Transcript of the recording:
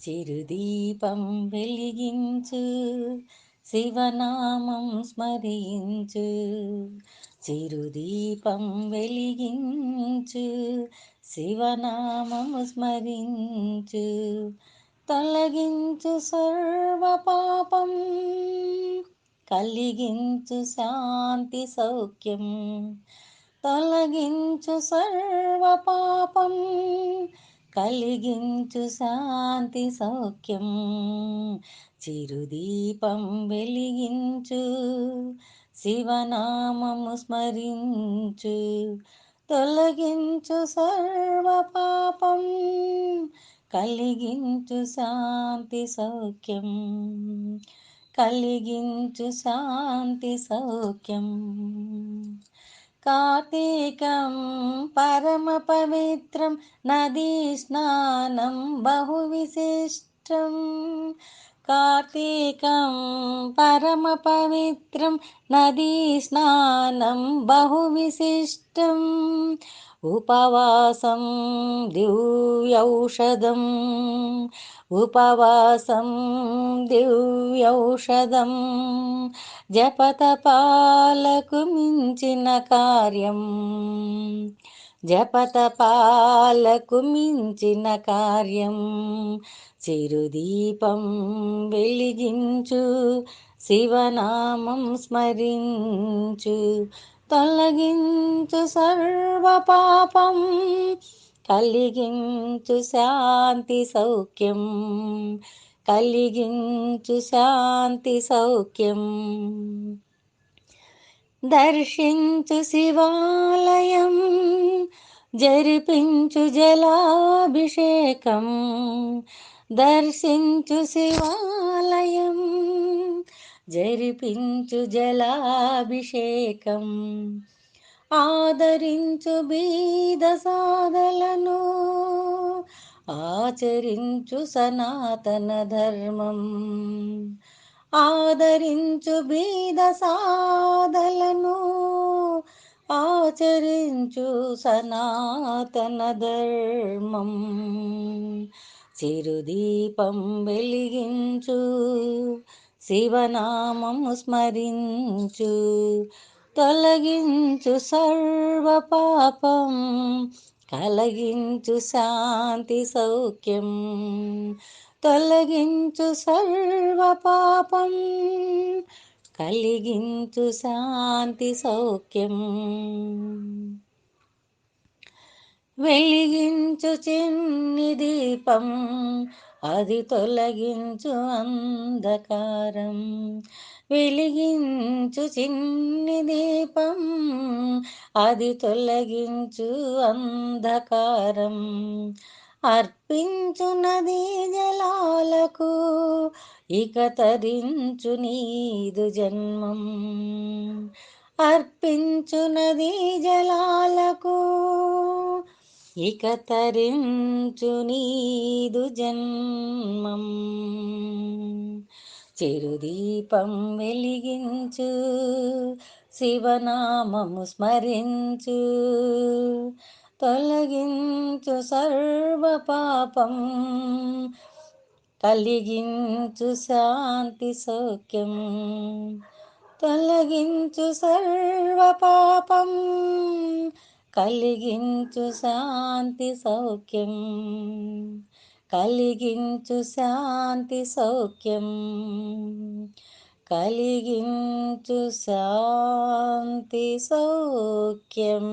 చిరుదీపం వెలిగించు, శివనామం స్మరించు. చిరుదీపం వెలిగించు, శివనామం స్మరించు. తొలగించు సర్వ పాపం, కలిగించు శాంతి సౌఖ్యం. తొలగించు సర్వ పాపం, కలిగించు శాంతి సౌఖ్యం. చిరుదీపం వెలిగించు, శివనామము స్మరించు. తొలగించు సర్వ పాపం, కలిగించు శాంతి సౌఖ్యం. కలిగించు శాంతి సౌఖ్యం. కార్తీకం పరమ పవిత్రం, నదీ స్నానం బహు విశిష్టం. కార్తీకం పరమ పవిత్రం, నదీ స్నానం బహు విశిష్టం. ఉపవాసం దివ్యౌషధం, ఉపవాసం దివ్యౌషధం. జపతపాలకు మించిన కార్యం, జపతపాలకు మించిన కార్యం. చిరుదీపం వెలిగించు, శివనామం స్మరించు. తొలగించు సర్వ పాపం, కలిగించు శాంతి సౌఖ్యం. కలిగించు శాంతి సౌఖ్యం. దర్శించు శివాలయం, జరిపించు జలాభిషేకం. దర్శించు శివాలయం, జరిపించు జలాభిషేకం. ఆదరించు బీద సాధలను, ఆచరించు సనాతన ధర్మం. ఆదరించు బీద సాధలను, ఆచరించు సనాతన ధర్మం. చిరుదీపం వెలిగించు, శివనామము స్మరించు. తొలగించు సర్వ పాపం, కలిగించు శాంతి సౌఖ్యం. తొలగించు సర్వ పాపం, కలిగించు శాంతి సౌఖ్యం. వెలిగించు చిన్ని దీపం, అది తొలగించు అంధకారం. వెలిగించు చిన్ని దీపం, అది తొలగించు అంధకారం. అర్పించు నదీ జలాలకు, ఇక తరించు నీదు జన్మం. అర్పించు నదీ జలాలకు, ఇక తరించు నీదు జన్మం. చిరుదీపం వెలిగించు, శివనామము స్మరించు. తొలగించు సర్వ పాపం, కలిగించు శాంతి సౌఖ్యం. తొలగించు సర్వ పాపం, కలిగించు శాంతి సౌఖ్యం. కలిగించు శాంతి సౌఖ్యం. కలిగించు శాంతి సౌఖ్యం.